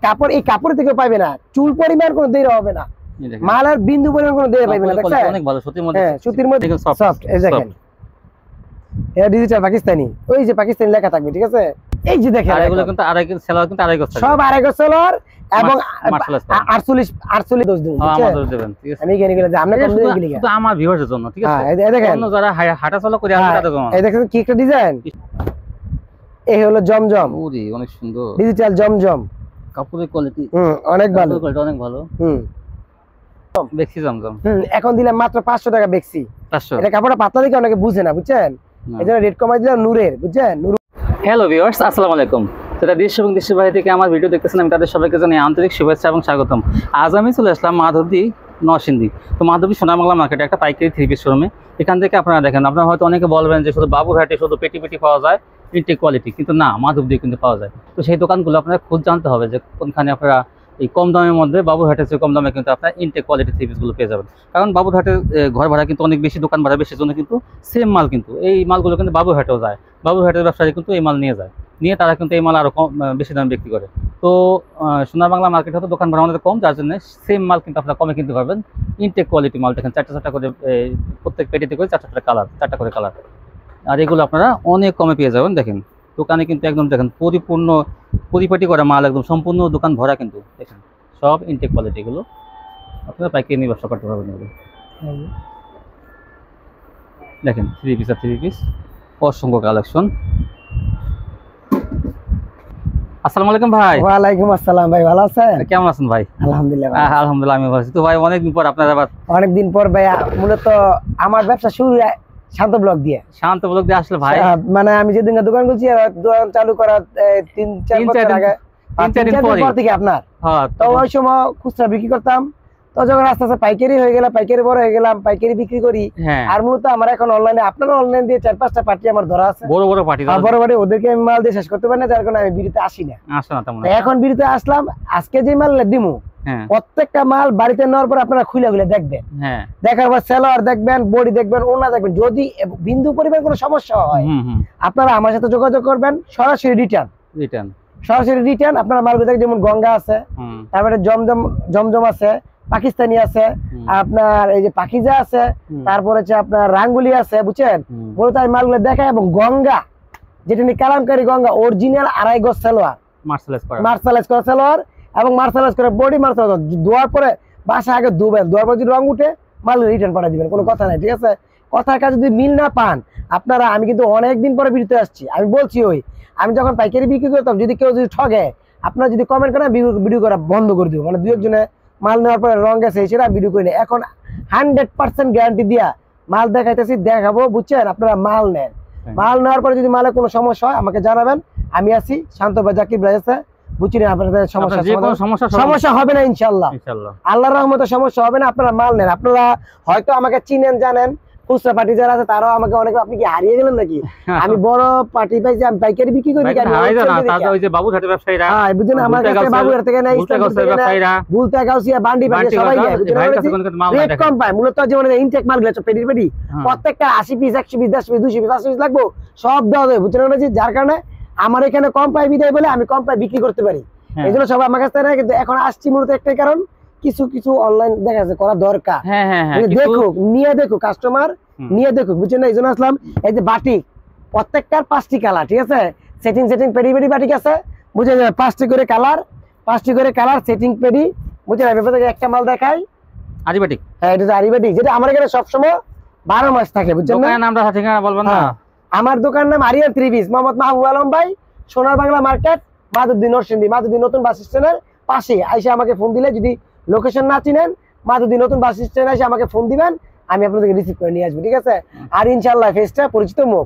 কাপড় এই কাপড় থেকে পাবে না, চুল পরিমাণ কোনো দেরি হবে না, মালের বিন্দু পরিমাণ কোনো দেরি পাবে না। দেখছেন অনেক ভালো সুতির মধ্যে, হ্যাঁ সুতির মধ্যে সফট। এই দেখেন এটা ডিজিটাল পাকিস্তানি, ওই যে পাকিস্তানি লেখা থাকবে, ঠিক আছে। এই যে দেখেন এগুলো কিন্তু আড়াই সেলার, কিন্তু আড়াই গজ সব আড়াই গজ সেলার এবং 48 দোজ দিন আমাদের দেবেন, ঠিক আছে। আমি এখানে গেলে যে আমরা কম দিন গেলি শুধু আমার ভিউয়ারদের জন্য, ঠিক আছে। এই দেখেন অন্য যারা হাঁটা চলা করে আসে তাদের জন্য। এই দেখেন কি একটা ডিজাইন, এই হলো জমজম, ওরে অনেক সুন্দর ডিজিটাল জমজম, কাপড়ের কোয়ালিটি অনেক ভালো, অনেক ভালো। বেক্সি জমজম এখন দিলাম মাত্র 500 টাকা বেক্সি। 500 এটা কাপড়টা পাতলা দেখে অনেকে বুঝে না, বুঝছেন, এজন্য রেট কমাই দিলাম নূরের, বুঝছেন। হ্যালো ভিউয়ার্স, আসসালামু আলাইকুম। যারা দেশ এবং দেশের বাইরে থেকে আমার ভিডিও দেখতেছেন, আমি তাদের সবাইকে জানাই আন্তরিক শুভেচ্ছা এবং স্বাগতম। আজ আমি চলে আসলাম মাধবদী নরসিংদী। তো মাধবদী সোনাবাংলা মার্কেটে একটা পাইকারি থ্রি পিস শোরুমে। এখান থেকে আপনারা দেখেন, আপনারা হয়তো অনেকে বলবেন যে শুধু বাবুরহাটে শুধু পেটি পেটি পাওয়া যায়, ইনটেক কোয়ালিটি, কিন্তু না, মাধবদী কিন্তু পাওয়া যায়। তো সেই দোকানগুলো আপনারা খুঁজ জানতে হবে যে কোনখানে আপনারা এই কম দামের মধ্যে, বাবুরহাটের চেয়ে কম দামে কিন্তু আপনার ইনটেক কোয়ালিটি থ্রি পিসগুলো পেয়ে যাবেন। কারণ বাবুরহাটের ঘর ভাড়া কিন্তু অনেক বেশি, দোকান ভাড়া বেশি, জন্য কিন্তু সেম মাল কিন্তু এই মালগুলো কিন্তু বাবুরহাটেও যায়। বাবুরহাটের ব্যবসায়ী কিন্তু এই মাল নিয়ে যায়, নিয়ে তারা কিন্তু এই মাল আরও কম বেশি দামে বিক্রি করে। তো সোনাবাংলা মার্কেট হয়তো দোকান ভাড়া আমাদের কম, যার জন্য সেম মাল কিন্তু আপনারা কমে কিনতে পারবেন। ইনটেক কোয়ালিটি মাল দেখেন, 4টা করে প্রত্যেক পেটিতে করে 4টা কালার, 4টা করে কালার। আর এগুলো আপনারা অনেক কমে পেয়ে যাবেন। দেখেন দোকানে কিন্তু একদম দেখেন পরিপূর্ণ পরিপাটি করা মাল, একদম সম্পূর্ণ দোকান ভরা কিন্তু। দেখেন সব ইনটেক কোয়ালিটি, এগুলো আপনারা পাইকারি নিয়ে ব্যবসা করতে পারবেন। এগুলো দেখেন থ্রি পিস আর থ্রি পিস, অসংখ্য কালেকশন। আসসালামু আলাইকুম ভাই। ওয়ালাইকুম আসসালাম ভাই, ভালো আছেন? কেমন আছেন ভাই? আলহামদুলিল্লাহ। আলহামদুলিল্লাহ আমি ভালো আছি। তো ভাই অনেকদিন পর আপনার আবার, অনেকদিন পর ভাই, মূলত আমার ব্যবসা শুরু শান্ত ব্লগ দিয়ে। শান্ত ব্লগ দিয়ে আসলে ভাই, মানে আমি যেদিন দোকান খুলছি, দোকান চালু করার 3-4 বছর আগে, 3-4 দিন পর থেকে আপনার, তো ওই সময় খুচরা বিক্রি করতাম। তো যখন আস্তে আস্তে পাইকারি হয়ে গেলাম, পাইকারি বড় হয়ে গেলাম, পাইকারি বিক্রি করি। আর মূলত আমার এখন অনলাইনে, আপনারা অনলাইন দিয়ে 4-5টা পার্টি আমার ধরা আছে, বড় বড় পার্টি, ওদেরকে আমি মাল দিয়ে শেষ করতে পারি না, যার কারণে আমি বিড়িতে আসি না। এখন বিড়িতে আসলাম, আজকে যে মাল দিমু প্রত্যেকটা মাল বাড়িতে নেওয়ার পর আপনারা খুলে খুলে দেখবেন, দেখার পর সেলোয়ার দেখবেন, বডি দেখবেন, ওনা দেখবেন। যদি বিন্দু পরিমাণ কোনো সমস্যা হয় আপনারা আমার সাথে যোগাযোগ করবেন, সরাসরি রিটার্ন। আপনারা মাল দেখেন, যেমন গঙ্গা আছে, তারপরে জমজম আছে, পাকিস্তানি আছে, আপনার এই যে পাকিজা আছে, তারপরে হচ্ছে আপনার রাঙ্গুলি আছে, বুঝছেন। মূলত আমি মালগুলো দেখাই। এবং গঙ্গা যেটা নিয়ে কালামকারী গঙ্গা, অরিজিনাল 2.5 গজ সেলোয়ার, মার্শালাইজ করা সেলোয়ার এবং মার্শালাইজ করে বডি, মার্শালাইজ ধোয়ার পরে বাসা আগে ধুবেন, ধোয়ার পর যদি রং উঠে মাল রিটার্ন পাঠিয়ে দিবেন, কোনো কথা নাই, ঠিক আছে। কথার কাছে যদি মিল না পান আপনারা, আমি কিন্তু অনেকদিন পরে বিরতে আসছি, আমি বলছি আমি যখন পাইকারি বিক্রি করতাম, যদি কেউ যদি ঠগে, আপনারা যদি কমেন্ট করেন, ভিডিও করা বন্ধ করে দিব। মানে 2-1 মাল নেওয়ার পরে রং গেছে সেটা ভিডিও করে নেই। এখন 100% গ্যারান্টি দিয়া মাল দেখাইতেছি, দেখাবো, বুঝছেন। আপনারা মাল নেন, মাল নেওয়ার পরে যদি মালে কোনো সমস্যা হয় আমাকে জানাবেন, আমি আছি, শান্ত ভাই, জাকির ভাই আছে, বুঝছেন। আপনাদের সমস্যা হবে না ইনশাল্লাহ, আল্লাহর রহমতে সমস্যা হবে না। আপনারা মাল নেন, আপনারা হয়তো আমাকে চিনেন, জানেন, খুচরা পার্টি যারা আছে তারাও আমাকে অনেকে, আপনি কি হারিয়ে গেলেন নাকি? আমি বড় পার্টি পাইছি, আমি পাইকারি বিক্রি করি। বুঝছেন, আমার কাছে বাবুরহাট থেকে নাই, ভুলতাগাউসিয়া, বান্ডি সবাই রেট কম পায়। মূলত যেমন ইনটেক মালগুলো পেটির পেটি, প্রত্যেকটা 80 piece, 100 piece, 10 piece, 200 piece, 500 piece লাগবো, সব দেওয়া যাবে, বুঝছেন। যার কারণে আমার এখানে কম পাই বিদায় বলে আমি কম পাই বিক্রি করতে পারি, এই জন্য সবাই আমার কাছে নেয়। কিন্তু এখন আসছি মূলত একটাই কারণ, কিছু অনলাইন দেখা যাচ্ছে করা দরকার, দেখুক, নিয়ে দেখুক, কাস্টমার নিয়ে দেখুক, বুঝছেন না। এই জন্য আসলাম। এই যে বাটিক, প্রত্যেকটার 5টি কালার, ঠিক আছে। সেটিং পেডি পেডি বাটিক আছে, বুঝছেন, 5টি করে কালার সেটিং পেডি, বুঝছেন। ব্যাপার থেকে একটা মাল দেখাই, আরিবাটিক। হ্যাঁ, এটা আরিবাটিক, যেটা আমার এখানে সবসময় 12 মাস থাকে, বুঝছেন না। নামটা ঠিকানা বলবেন না? আমার দোকান নাম আরিয়ান থ্রি পিস, মোহাম্মদ মাহবুব আলম ভাই, সোনার বাংলা মার্কেট, মাধবদী নরসিংদী, মাধবদী নতুন বাস স্ট্যান্ডের পাশে। আইসা আমাকে ফোন দিলে, যদি লোকেশন না চিনেন, মাধবদী নতুন বাস স্ট্যান্ডে এসে আমাকে ফোন দিবেন, আমি আপনাদেরকে রিসিভ করে নিয়ে আসবো, ঠিক আছে। আর ইনশাআল্লাহ ফেসটা পরিচিত মুখ,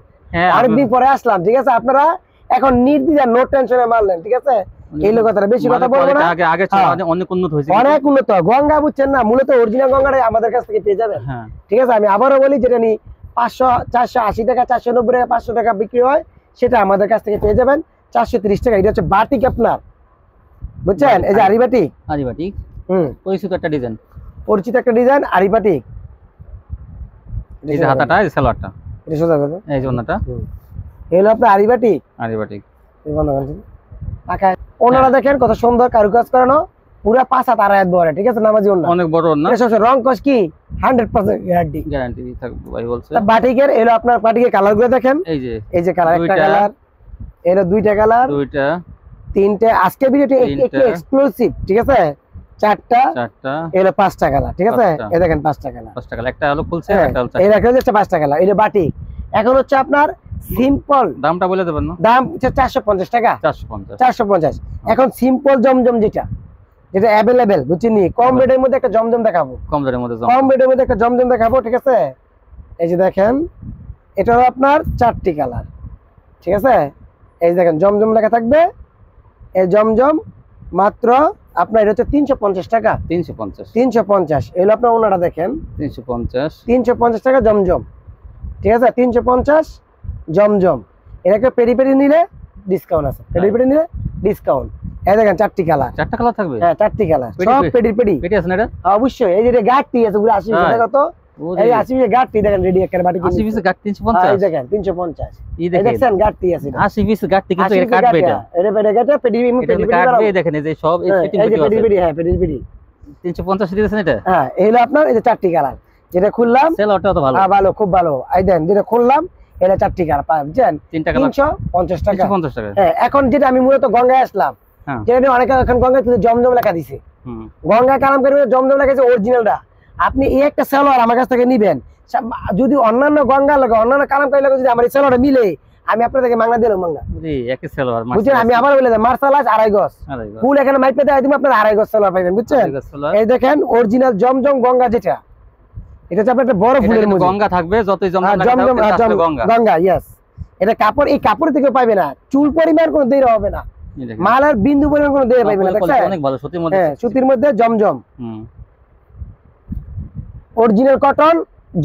অনেকদিন পরে আসলাম, ঠিক আছে। আপনারা এখন নির্দ্বিধায়, নো টেনশনে মাল নেন, ঠিক আছে। এই কথাটা বেশি কথা বলবো না, অনেক উন্নত গঙ্গা, বুঝছেন না। মূলত অরিজিনাল গঙ্গাটাই আমাদের কাছ থেকে পেয়ে যাবেন, ঠিক আছে। আমি আবারও বলি, যেটা নি 500, 480 টাকা, 490 টাকা, 500 টাকা বিক্রি হয়, সেটা আমাদের কাছ থেকে পেয়ে যাবেন 430 টাকা। এটা হচ্ছে বাটিক আপনার, বুঝছেন। এই যে আরিবাটিক, পরিচিত একটা ডিজাইন আরিবাটিক। এই যে হাতাটা, এই সালোয়ারটা, এটা সোজা করবে, এই যে ওন্নাটা, এই হলো আপনার আরিবাটিক। এই বন্ধ করেন, ওনারা দেখেন কত সুন্দর কারুকাজ করানো, পুরো 5 হাত আড়াই হাত বড়, ঠিক আছে নামাজি ওন্না, অনেক বড় ওন্না, রং কস কি 100% গ্যারান্টি থাকবে ভাই বলছে। বাটিকের এলো আপনার বাটিকের কালার গুলো দেখেন, এই যে কালার, একটা কালার, এলো দুইটা কালার, দুইটা তিনটা, আজকে ভিডিওটি একটু এক্সক্লুসিভ, ঠিক আছে, চারটা এলো 5টা কালার, ঠিক আছে, এই দেখেন 5টা কালার, একটা হলো ফুলছে, একটা হলো এই দেখেন হচ্ছে 5টা কালার, এটা বাটিক। এখন হচ্ছে আপনার সিম্পল, দামটা বলে দেবেন না, দাম হচ্ছে 450 টাকা, 450। এখন সিম্পল জমজম যেটা অ্যাভেলেবেল, বুঝছেন নি, কম রেটের মধ্যে একটা জমজম দেখাবো, কম রেটের মধ্যে একটা জমজম দেখাবো, ঠিক আছে। এই যে দেখেন এটা হলো আপনার 4টি কালার, ঠিক আছে, এই দেখেন জমজম লেখা থাকবে, এই জমজম মাত্র আপনার এটা হচ্ছে 350 টাকা, 350 এলো আপনার ওনাটা দেখেন, 350 টাকা জমজম, ঠিক আছে, 350 জমজম। এটাকে পেরি পেরি নিলে ডিসকাউন্ট আছে, পেরি পেরি নিলে ডিসকাউন্ট। এই দেখেন 4টি কালার, 4টা কালার থাকবে, হ্যাঁ 4টি কালার, সব পেরি পেরি আছে না, এটা অবশ্যই। এই যে গাড়টি আছে পুরো 80 টাকা, কত এই 80 পিসের গাড়টি দেখেন, রেডি একটা বাটি 80 পিসের গাড় 350, এই দেখেন 350, এই দেখেন গাড়টি আছে 80 পিসের গাড়টি, কিন্তু এটা কাটবে, এটা কাটবে পেরি পেরি কাটবে, এই দেখেন এই যে সব এই পেরি পেরি, হ্যাঁ পেরি পেরি 350 দিতেছেন এটা, হ্যাঁ এই হলো আপনার এই যে 4টি কালার, যেটা খুললাম সেলরটা তো ভালো, হ্যাঁ ভালো, খুব ভালো। এই দেন যেটা খুললাম এটা 4টি কালার পাবেন, বুঝছেন, 350 টাকা, 350 টাকা। হ্যাঁ এখন যেটা আমি মূলত গঙ্গায় আসলাম, যেটা অনেকে এখন গঙ্গায় কিন্তু জমজম লেখা দিছে, গঙ্গায় কালাম করে জমজম লেখা আছে অরিজিনালটা। আপনি এই একটা সেলর আমার কাছ থেকে নিবেন, যদি অন্যান্য গঙ্গা লাগে, অন্যান্য কালামকারী লাগে, যদি আমার এই সেলরটা মিলে, আমি আপনাদেরকে মাংনা দিলাম, মাংনা একই সেলর, বুঝছেন। আমি আবার বলে দেব মার্শালাইজ 2.5 গজ ফুল, এখানে মাইপে দেয় তুমি আপনার 2.5 গজ সেলর পাবেন, বুঝছেন। এই দেখেন অরিজিনাল জমজম গঙ্গা, যেটা এটা হচ্ছে আপনার একটা বড় ফুলের মধ্যে গঙ্গা থাকবে, যতই জমজম গঙ্গা, ইয়েস। এটা কাপড়, এই কাপড় থেকে পাবে না, চুল পরিমাণ কোনো দেরি হবে না, মালার বিন্দু পরিমাণ কোনো দেরি পাবে না, দেখছেন, অনেক ভালো সুতির মধ্যে, হ্যাঁ সুতির মধ্যে জমজম, অরিজিনাল কটন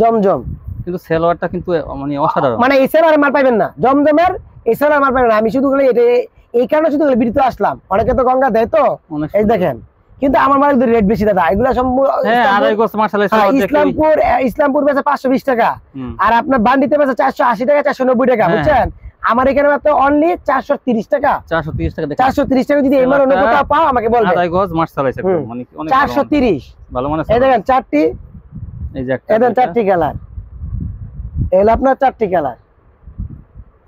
জমজম। কিন্তু সেলোয়ারটা কিন্তু মানে অসাধারণ, মানে এই সেলোয়ার মাল পাবেন না, জমজমের এই সেলোয়ার মাল পাবেন না। আমি শুধু এটা এই কারণে শুধু বিড়িতে আসলাম, অনেকে তো গঙ্গা দেয় তো, এই দেখেন, কিন্তু আমার মাল রেট বেশি দাদা, এগুলা ইসলামপুর বেচে 520 টাকা, আর আপনার বান্ডিতে বেচে 480 টাকা, 490 টাকা, বুঝছেন। আমার এখানে মাত্র অনলি 430 টাকা, 430 টাকা। যদি এমন অন্য কোথাও পাও আমাকে বলবেন, 430 ভালো মানে। এই দেখেন 4টি, এই যে একটা 4টি কালার, এলো আপনার 4টি কালার,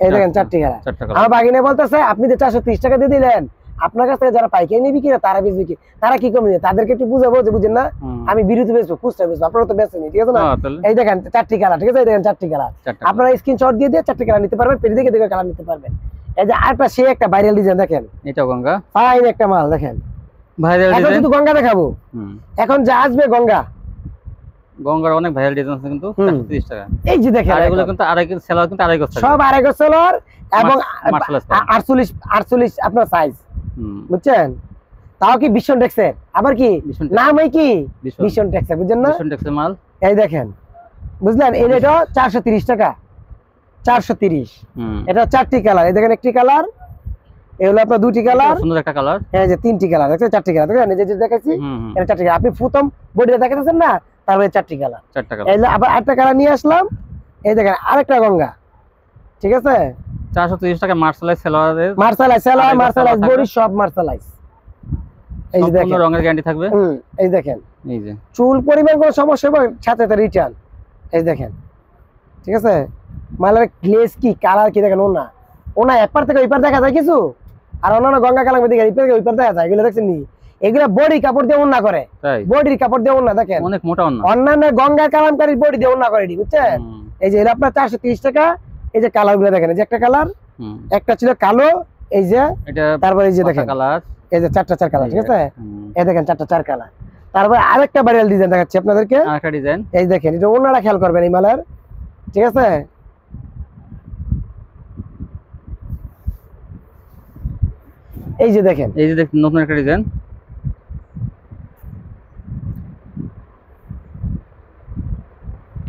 এই দেখেন 4টি কালার। আমার বাগিনে বলতেছে আপনি যে 430 টাকা দিয়ে দিলেন, আপনার কাছ থেকে যারা পাইকারি নিবি কিনা তারা বেচবি কি, তারা কি কমে, তাদেরকে একটু বুঝাবো যে বুঝেন না, আমি বিরুদ্ধে বেচবো, খুচরা বেচবো, আপনারা তো বেচেনি, ঠিক আছে না। এই দেখেন 4টি কালার, ঠিক আছে, এই দেখেন 4টি কালার, আপনারা স্ক্রিনশট দিয়ে 4টি কালার নিতে পারবেন, পেরি দেখে দেখে কালার নিতে পারবেন। এই যে আরেকটা সে একটা ভাইরাল ডিজাইন দেখেন, এটা গঙ্গা, ফাইন একটা মাল দেখেন, ভাইরাল ডিজাইন। এখন শুধু গঙ্গা দেখাবো, এখন যা আসবে গঙ্গা, গঙ্গার অনেক ভাইরাল ডিজাইন আছে, কিন্তু 430 টাকা। এই যে দেখেন এগুলো কিন্তু আড়াই সেলর, কিন্তু 2.5 গজ, সব 2.5 গজ সেলর, এবং 48 আপনার সাইজ, বুঝছেন। তাও কি বিশন টেক্সের, আবার কি নামই কি বিশন টেক্সের, বুঝছেন না, বিশন টেক্সের মাল। এই দেখেন, বুঝলেন, এটা 430 টাকা, 430। এটা 4টি কালার, এই দেখেন একটি কালার, এই হলো আপনার 2টি কালার, সুন্দর একটা কালার, এই যে 3টি কালার, দেখছেন 4টি কালার, দেখেন এই যে দেখাচ্ছি, এটা 4টি কালার। আপনি প্রথম বডিটা দেখাচ্ছেন না, তারপরে 4টি কালার, 4টা কালার। এই আবার আরেকটা কালার নিয়ে আসলাম, এই দেখেন আরেকটা গঙ্গা, ঠিক আছে, 430 টাকা। মার্শালাইজ সেলোয়ারের, মার্শালাইজ বডি, সব মার্শালাইজ। এই যে দেখেন রঙের গ্যারান্টি থাকবে, এই দেখেন, এই যে চুল পরিমাণ কোনো সমস্যা হবে সাথে সাথে রিটার্ন। এই দেখেন, ঠিক আছে, মালের গ্লেজ কি, কালার কি দেখেন, ওনা এপার থেকে ওইপার দেখা যায় কিছু, আর অন্যান্য গঙ্গা কালার দিকে এপার থেকে ওইপার দেখা যায়, এগুলো দেখছেন নি, এগুলা বডি কাপড় দিয়ে ওন্না করে, বডির কাপড় দিয়ে ওন্না, দেখেন অনেক মোটা ওন্না, অন্যান্য গঙ্গা কালামকারীর বডি দিয়ে ওন্না করে, বুঝছেন। এই যে এটা আপনার 430 টাকা। এই যে কালার গুলো দেখেন, এই যে একটা কালার, একটা ছিল কালো, এই যে তারপরে এই যে দেখেন কালার, এই যে 4টা 4 কালার, ঠিক আছে, এই দেখেন 4টা 4 কালার। তারপরে আরেকটা ভাইরাল ডিজাইন দেখাচ্ছি আপনাদেরকে, আরেকটা ডিজাইন, এই দেখেন, এটা ওনারা খেয়াল করবেন এই মালের, ঠিক আছে। এই যে দেখেন, এই যে দেখেন নতুন একটা ডিজাইন,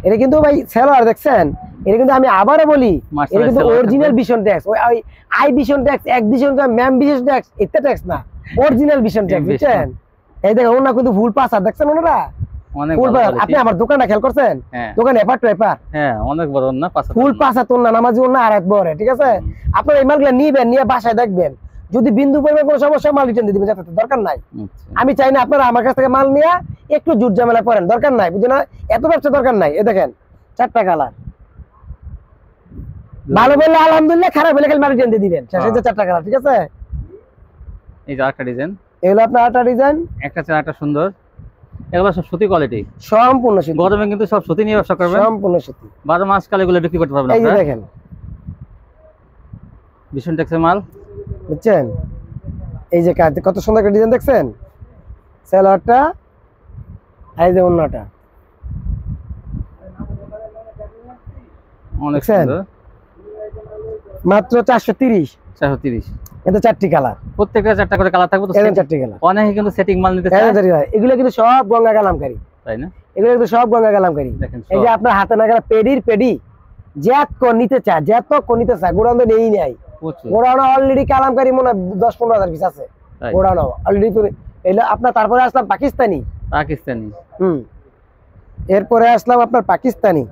এটা কিন্তু ভাই সেলোয়ার, দেখছেন, এটা কিন্তু আমি আবারও বলি, এটা কিন্তু অরিজিনাল বিশন ট্যাক্স, ওই আই বিশন ট্যাক্স, এক vision tax, ma'am vision tax, ইত্যাদি ট্যাক্স না, অরিজিনাল বিশন ট্যাক্স, বুঝছেন। এই দেখেন ওনা কিন্তু ফুল পাসা, দেখছেন ওনারা ফুল পাসা। আপনি আমার দোকানটা খেয়াল করছেন, দোকান এপার টু এপার, হ্যাঁ অনেক বড় না পাসা, ফুল পাসা তো না, নামাজি ওনা আর এক বড়, ঠিক আছে। আপনারা এই মালগুলো নিবেন, নিয়ে বাসায় দেখবেন, যদি বিন্দু পরিমাণ কোনো সমস্যা মাল রিটার্ন দিয়ে দিবেন, যাতে দরকার নাই। আচ্ছা আমি চাই না আপনারা আমার কাছ থেকে মাল নিয়ে একটু জুট ঝামেলা করেন, দরকার নাই, বুঝছেন না? এত ব্যবসা দরকার নাই। এই দেখেন 4টা কালার, ভালো বললে আলহামদুলিল্লাহ, খারাপ হলে খালি মাল রিটার্ন দিয়ে দিবেন। শেষ হচ্ছে 4টা কালার, ঠিক আছে? এই যে আরেকটা ডিজাইন, এগুলো আপনার 8টা ডিজাইন, একটা চেয়ে একটা সুন্দর। এগুলো সব সুতি কোয়ালিটি, সম্পূর্ণ সুতি। গরমে কিন্তু সব সুতি নিয়ে ব্যবসা করবেন, সম্পূর্ণ সুতি। 12 মাস কাল এগুলো বিক্রি করতে পারবেন এই যে আপনারা। দেখেন ভীষণ টেক্সের মাল, বুঝছেন? এই যে কত সুন্দর একটা ডিজাইন দেখছেন, সালোয়ারটা, এই যে অন্যটা, অনেক দেখছেন? সুন্দর। মাত্র 430। 430, এটা 4টি কালার, প্রত্যেকটা 4টা করে কালার থাকবে তো। এর 4টি কালার, অনেকে কিন্তু সেটিং মাল নিতে চায়, এগুলো কিন্তু সব গঙ্গা কালামকারী, তাই না? এগুলো কিন্তু সব গঙ্গা কালামকারী। দেখেন এই যে আপনার হাতে নাগাল পেডি জ্যাত কোন নিতে চায়, জ্যাত কোন নিতে চায়, গোড়ানো নেই নাই, প্রচুর গোড়ানো অলরেডি কালামকারী মনে হয় 10-15 হাজার পিস আছে তাই। গোড়ানো অলরেডি। এলো আপনার, তারপরে আসলাম পাকিস্তানি, পাকিস্তানি। এরপরে আসলাম আপনার পাকিস্তানি।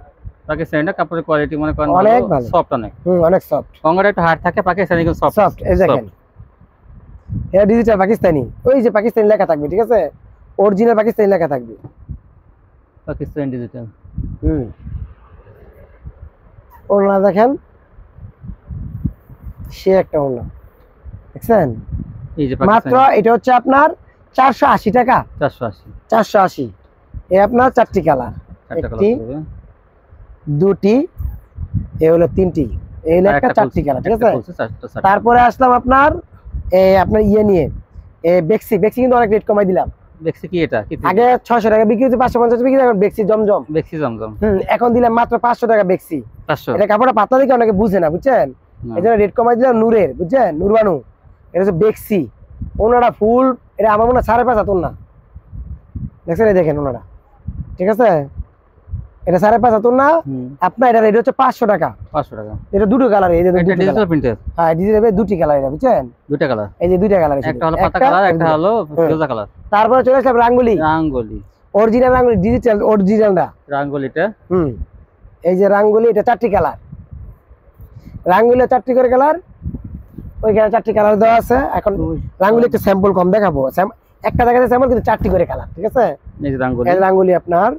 পাকিস্তানিটা কাপড়ের কোয়ালিটি মনে করেন অনেক ভালো, সফট, অনেক অনেক সফট। গঙ্গাটা একটু হার্ড থাকে, পাকিস্তানি কিন্তু সফট সফট। এই দেখেন এটা ডিজিটাল পাকিস্তানি, ওই যে পাকিস্তানি লেখা থাকবে, ঠিক আছে? অরিজিনাল পাকিস্তানি লেখা থাকবে, পাকিস্তানি ডিজিটাল। ওড়না দেখেন, সে একটা ওড়না, দেখছেন? এই যে মাত্র এটা হচ্ছে আপনার 480 টাকা। 480, 480। এই আপনার 4টি কালার, 4টা একটি, কালার, দুটি, এই হলো 3টি, এই হলো একটা 4টি কালার, ঠিক আছে? তারপরে আসলাম আপনার আপনার ইয়ে নিয়ে, বেক্সি কিন্তু অনেক রেট কমাই দিলাম। বেক্সি কি এটা? আগে 600 টাকা বিক্রি হচ্ছে, 550 বিক্রি, এখন বেক্সি জমজম, বেক্সি জমজম। এখন দিলাম মাত্র 500 টাকা বেক্সি। 500, এটা কাপড়টা পাতলা দেখে অনেকে বুঝে না, বুঝছেন? এই জন্য রেট কমাই দিলাম নূরের, বুঝছেন? নূরবানু, এটা হচ্ছে বেক্সি। ওনারা ফুল, এটা আমার মনে হয় 5.5 হাত ওনা, দেখছেন? এই দেখেন ওনারা, ঠিক আছে? এটা 5.5 হাত ওনা। আপনার এটা রেট হচ্ছে 500 টাকা। 500 টাকা। এটা দুটো কালার, এই যে ডিজিটাল প্রিন্টের। হ্যাঁ, ডিজিটাল দুটি কালার, এটা বুঝছেন? দুটো কালার, এই যে দুইটা কালার, একটা হলো পাতা কালার, একটা হলো ফিরোজা কালার। তারপরে চলে আসলাম রাঙ্গুলি, অরিজিনাল রাঙ্গুলি, ডিজিটাল অরিজিনালটা রাঙ্গুলিটা। এই যে রাঙ্গুলি, এটা 4টি কালার, রাঙ্গুলি 4টি করে কালার, ওইখানে 4টি কালার দেওয়া আছে। এখন রাঙ্গুলি একটা স্যাম্পল কম দেখাবো, একটা দেখাতে স্যাম্পল, কিন্তু 4টি করে কালার, ঠিক আছে? এই যে রাঙ্গুলি, এই রাঙ্গুলি আপনার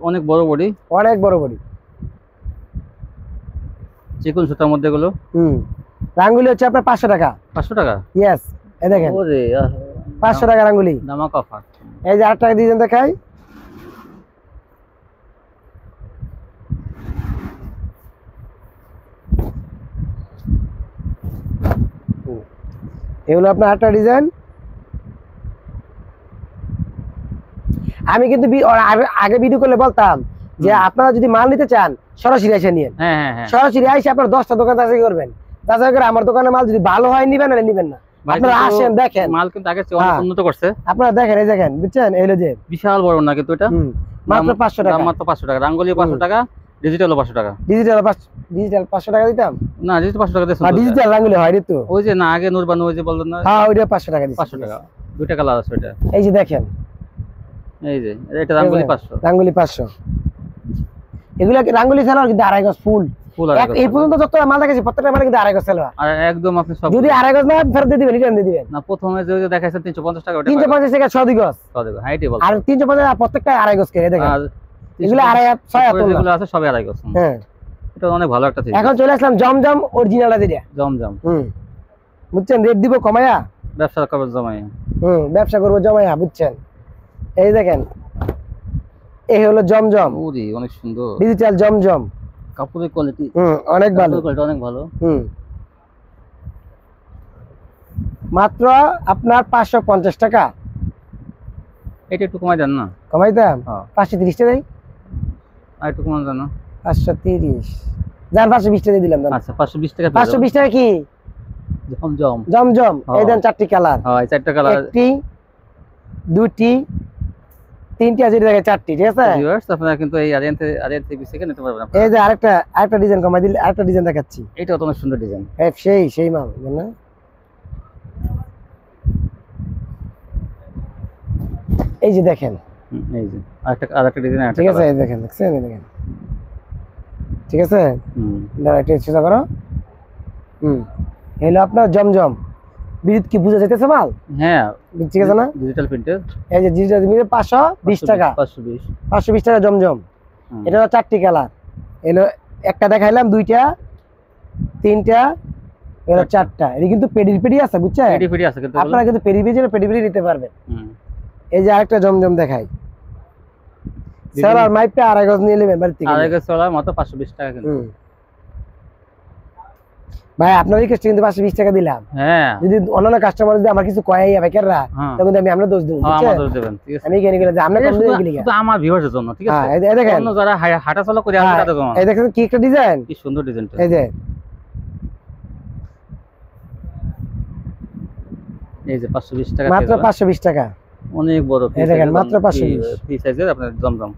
অনেক বড় বডি, অনেক বড় বডি, চিকন সুতার মধ্যে গুলো। রাঙ্গুলি হচ্ছে আপনার 500 টাকা। 500 টাকা, ইয়েস। এই দেখেন ওরে 500 টাকা রাঙ্গুলি। দামাক অফার। এই যে 8 টাকা ডিজাইন দেখাই, এগুলো আপনার 8টা ডিজাইন। আমি কিন্তু আগে ভিডিও করলে বলতাম যে আপনারা যদি মাল নিতে চান সরাসরি এসে নিন, সরাসরি এসে আপনারা 10টা দোকান যাচাই করবেন, যাচাই করে আমার দোকানে মাল যদি ভালো হয় নিবেন, না নিবেন না। আপনারা আসেন, দেখেন মাল কিন্তু আগে চেয়ে অনেক উন্নত করছে। আপনারা দেখেন, এই দেখেন, বুঝছেন? এই হলো যে বিশাল বড় না কিন্তু এটা মাত্র 500 টাকা, মাত্র 500 টাকা। রাঙ্গুলি 500 টাকা, ডিজিটালও 500 টাকা। ডিজিটাল 500 টাকা দিতাম না, ডিজিটাল 500 টাকা দিয়েছেন। ডিজিটাল রাঙ্গুলি হয় রে তো, ওই যে না আগে নূরবানু, ওই যে বললেন না, হ্যাঁ ওইটা 500 টাকা দিছি। 500 টাকা, দুইটা কালার আছে ওটা। এই যে দেখেন, এই যে এটা রাঙ্গুলি 500, রাঙ্গুলি 500। এগুলা রাঙ্গুলি ছাড়া কিন্তু 2.5 গজ ফুল, এই পর্যন্ত যত মাল দেখাচ্ছি প্রত্যেকটা মাল কিন্তু 2.5 গজ সেল হয়। আর একদম আপনি সব, যদি 2.5 গজ না ফেরত দিয়ে দিবেন, রিটার্ন দিয়ে দিবেন। না, প্রথমে যে দেখাইছেন 350 টাকা, ওটা 350 টাকা 6 গজ, হাইটই বল। আর 350 প্রত্যেকটা 2.5 গজ করে দেখেন। আর এগুলা 2.5 6 যেগুলো আছে সবই 2.5 গজ। হ্যাঁ, এটা অনেক ভালো একটা থ্রি। এখন চলে আসলাম জমজম অরিজিনালটা দিরা, জমজম। বুঝছেন? রেট দিব কমায়া, ব্যবসা করবে জমাইয়া। ব্যবসা করবো জমায়া, বুঝছেন? এই দেখেন, এই হলো জমজম, ওরে অনেক সুন্দর ডিজিটাল জমজম, কাপড়ের কোয়ালিটি অনেক ভালো, অনেক ভালো। মাত্র আপনার 550 টাকা। এটা একটু কমাই দেন না? কমাই দাম 530 টাকা দেই, আর একটু কমাই দেন না? 530 জান, 520 টাকা দিলাম। আচ্ছা, 520 টাকা। 520 টাকা কি জমজম, জমজম। এই দেন 4টি কালার, হ্যাঁ 4টা কালার, একটি, দুটি, তিনটি, আছে জায়গায় 4টি, ঠিক আছে? ভিউয়ার্স আপনারা কিন্তু এই আরিয়ান্তে পিস থেকে নিতে পারবেন আপনারা। এই যে আরেকটা ডিজাইন কমাই দিলে, আরেকটা ডিজাইন দেখাচ্ছি। এটা তো অনেক সুন্দর ডিজাইন, সেই মাল না? এই যে দেখেন, এই যে আরেকটা ডিজাইন, ঠিক আছে? এই দেখেন, দেখছেন? এই দেখেন, ঠিক আছে? দাঁড়া, এটা চেষ্টা করো। হলো আপনার জমজম, বিদ্যুৎ কি বুঝা যাইতেছে মাল? হ্যাঁ ঠিক আছে না? ডিজিটাল প্রিন্টের এই যে ডিজিটাল প্রিন্টের 520 টাকা, 520 টাকা জমজম। এটা হলো 4টি কালার, এলো একটা দেখাইলাম, 2টা, 3টা, এলো 4টা। এটা কিন্তু পেডি আছে, বুঝছেন? পেডি আছে, কিন্তু আপনারা কিন্তু পেডি নিতে পারবেন। এই যে আরেকটা জমজম দেখাই, সেলার মাইপে 2.5 গজ নিয়ে নেবেন বাড়ি থেকে। 2.5 গজ সেলার মাত্র 520 টাকা কিন্তু। ভাই আপনার রিকোয়েস্ট কিন্তু 520 টাকা দিলাম। হ্যাঁ, যদি অন্যান্য কাস্টমার যদি আমার কিছু কয় ভাইকাররা, তখন আমি আমরা দোষ দেব, বুঝছেন? দোষ দেবেন, ঠিক আছে। আমি কেন গেলে যে আমরা কম দিই গেলি তো আমার ভিউয়ারদের জন্য, ঠিক আছে? এই দেখেন অন্য যারা হাঁটা চলা করে আসে তাদের জন্য। এই দেখেন কি একটা ডিজাইন, কি সুন্দর ডিজাইনটা। এই যে এই যে 520 টাকা, মাত্র 520 টাকা, অনেক বড় পিস। এই দেখেন মাত্র 520 ফ্রি সাইজের আপনার জমজম।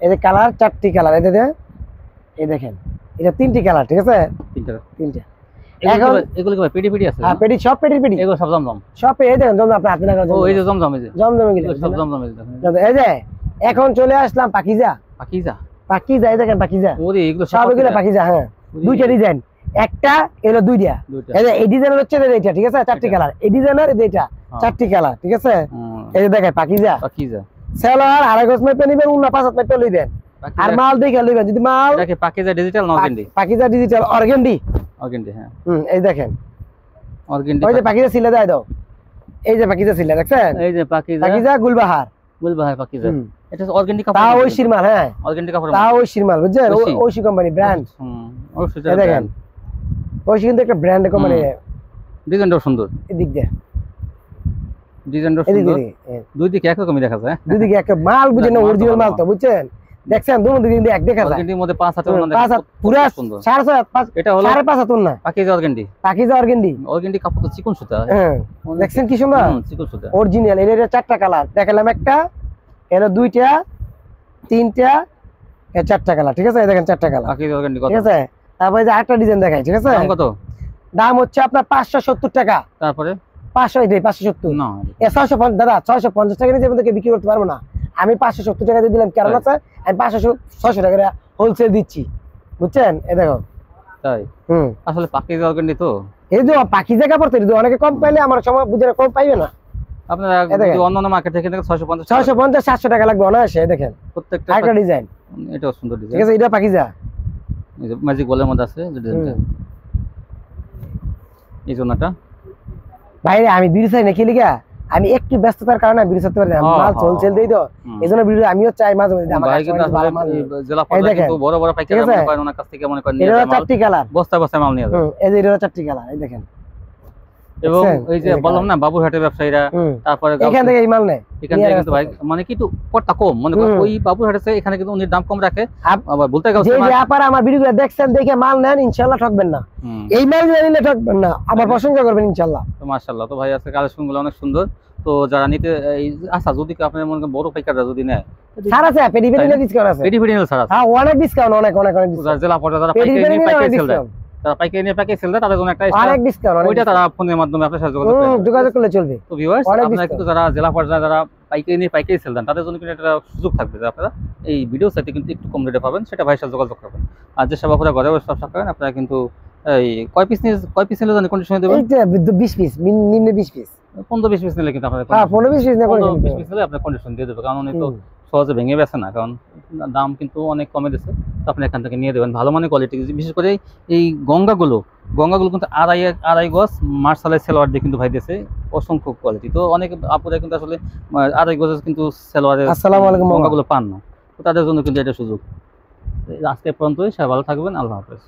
এই যে কালার 4টি কালার, এই দেখেন, এই দেখেন এটা 3টি কালার, ঠিক আছে? 3টা। এখন এগুলো কি পেডি আছে? হ্যাঁ, পেডি, সব পেডি। এগুলো সব জমজম, সব এই দেখেন জমজম, আপনি হাতে লাগানো। ও এই যে জমজম, এই যে জমজম এগুলো সব জমজম, এই যে এই যে এখন চলে আসলাম পাকিজা। এই দেখেন পাকিজা, ওরে এগুলো সব এগুলো পাকিজা। হ্যাঁ, 2টা ডিজাইন, একটা এলো 2টা। এই যে এই ডিজাইনের হচ্ছে এইটা, ঠিক আছে? 4টি কালার, এই ডিজাইনের এইটা 4টি কালার, ঠিক আছে? এই যে দেখেন পাকিজা সেলার 2.5 গজ মেপে নেবেন, 5 হাত মেপে লইবেন, আর মাল দেখে লইবেন। যদি মাল এটাকে পাকিজা ডিজিটাল না অর্গেন্ডি? Pakiza digital organdie. হ্যাঁ, এই দেখেন অর্গেন্ডি। ওই যে পাকিজা সিলে দেয় দাও, এই যে পাকিজা সিলে দেখছেন? এই যে পাকিজা গুলবাহার পাকিজা। এটা অর্গেন্ডি কাপড়, তাও ওই শিরমাল। হ্যাঁ, অর্গেন্ডি কাপড়, তাও ওই শিরমাল, বুঝছেন? ওইশি কোম্পানি ব্র্যান্ড। অবশ্যই দেখেন ওইশি কিন্তু একটা ব্র্যান্ড কোম্পানি। ডিজাইনটাও সুন্দর, এদিক দিয়ে ডিজাইনটাও সুন্দর, দুই দিকে একরকমই দেখা যায়। দুই দিকে একটা মাল, বুঝেন? অরিজিনাল মাল তো, বুঝছেন? দেখছেন দুটো দিকে এক দেখা যায়। অর্গেন্ডির মধ্যে 5 হাতের মধ্যে পুরো সুন্দর, 6.5 এটা হলো 5.5 হাত না, পাকিজা অর্গেন্ডি। অর্গেন্ডি কাপড় তো চিকন সুতা। হ্যাঁ, দেখছেন কি সুন্দর চিকন সুতা, অরিজিনাল। এর 4টা কালার দেখালাম, একটা এর 2টা, 3টা, এর 4টা কালার, ঠিক আছে? এই দেখেন 4টা কালার, পাকিজা অর্গেন্ডি, ঠিক আছে? তারপরে যে আরেকটা ডিজাইন দেখাই, ঠিক আছে? দাম কত? দাম হচ্ছে আপনার 570 টাকা। তারপরে 570 না, 650 দাদা, 650 টাকা নিয়ে যাবেন, বিক্রি করতে পারবো না। আমি 570 টাকা দিয়ে দিলাম, কারণ আছে আমি 500-600 টাকা হোলসেল দিচ্ছি, বুঝছেন? এই দেখো, তাই আসলে পাকিজা অর্গেন্ডি তো এই যে পাকিজা কাপড় তৈরি, অনেকে কম পাইলে আমার সময় বুঝে কম পাইবে না। আপনারা অন্যান্য মার্কেট থেকে 650-700 টাকা লাগবে অনায়াসে। দেখেন প্রত্যেকটা একটা ডিজাইন, এটাও সুন্দর ডিজাইন, ঠিক আছে? এটা পাকিজা, এই যে ম্যাজিক বলের মধ্যে আছে যে ডিজাইনটা। এই জন্যটা বাইরে আমি ভিডিও চাই না, কি লিগা আমি একটু ব্যস্ততার কারণে ভিডিও করতে পারি না, মাল হোলসেল দেই তো, এইজন্য ভিডিও আমিও চাই মাঝে মাঝে আমার জেলা পর্যায়ে কিন্তু বড় বড় পাইকারি মনে করেন ওনার কাছ থেকে মনে করেন নিয়ে যায়। 4টি কালার, বস্তা বস্তা মাল নিয়ে যায়। এই যে এটা 4টি কালার, এই দেখেন। এবং ওই যে বললাম না বাবুরহাটের ব্যবসায়ীরা, তারপরে এখান থেকে এই মাল নেয়, এখান থেকে কিন্তু ভাই মানে কি একটু কটটা কম, মনে করেন ওই বাবুরহাটের থেকে এখানে কিন্তু উনি দাম কম রাখে। আবার বলতে গেলে যে ব্যাপার আমার ভিডিওগুলো দেখছেন দেখে মাল নেন, ইনশাআল্লাহ ঠকবেন না। এই মাল নিলে ঠকবেন না, আমার প্রশংসা করবেন ইনশাআল্লাহ। তো মাশাআল্লাহ, তো ভাই আজকে কালেকশনগুলো অনেক সুন্দর। তো যারা নিতে আচ্ছা, যদি আপনার মনে করেন বড় পাইকাররা যদি নেয়, ছাড় আছে, পেডি ডিসকাউন্ট আছে, পেডি নিলে ছাড় আছে। হ্যাঁ, অনেক ডিসকাউন্ট, অনেক ডিসকাউন্ট। জেলা পর্যায়ে যারা পাইকারি নিয়ে পাইকারি সেল দেয়, তারা পাইকারি নিয়ে পাইকারি সেল দেয়, তাদের জন্য একটা অনেক ডিসকাউন্ট, ওইটা তারা ফোনের মাধ্যমে আপনার সাথে যোগাযোগ করলে চলবে। তো ভিউয়ার্স, আপনারা কিন্তু যারা জেলা পর্যায়ে যারা পাইকারি নিয়ে পাইকারি সেল দেন, তাদের জন্য কিন্তু একটা সুযোগ থাকবে যে আপনারা এই ভিডিও সাইটে কিন্তু একটু কম রেটে পাবেন, সেটা ভাইয়ের সাথে যোগাযোগ করবেন। আর যে সব আপনারা ঘরে বসে ব্যবসা করেন, আপনারা কিন্তু এই কয় পিস নিলে জানেন কন্ডিশনে দেবেন? 20 পিস, নিম্নে 20 পিস, 15-20 পিস নিলে কিন্তু আপনারা 15-20 পিস না করে 15-20 পিস নিলে আপনারা কন্ডিশন দিয়ে দেবে, কারণ উনি তো সহজে ভেঙে বেছে না, কারণ দাম কিন্তু অনেক কমে দিচ্ছে। তো আপনি এখান থেকে নিয়ে দেবেন ভালো মানের কোয়ালিটি। বিশেষ করে এই গঙ্গাগুলো কিন্তু আড়াই গজ মার্শালের সেলোয়ার দিয়ে কিন্তু ভাই দিয়েছে, অসংখ্য কোয়ালিটি। তো অনেক আপুরা কিন্তু আসলে আড়াই গজের কিন্তু সেলোয়ারের গঙ্গাগুলো পান না, তো তাদের জন্য কিন্তু এটা সুযোগ। আজকে পর্যন্তই, সবাই ভালো থাকবেন, আল্লাহ হাফেজ।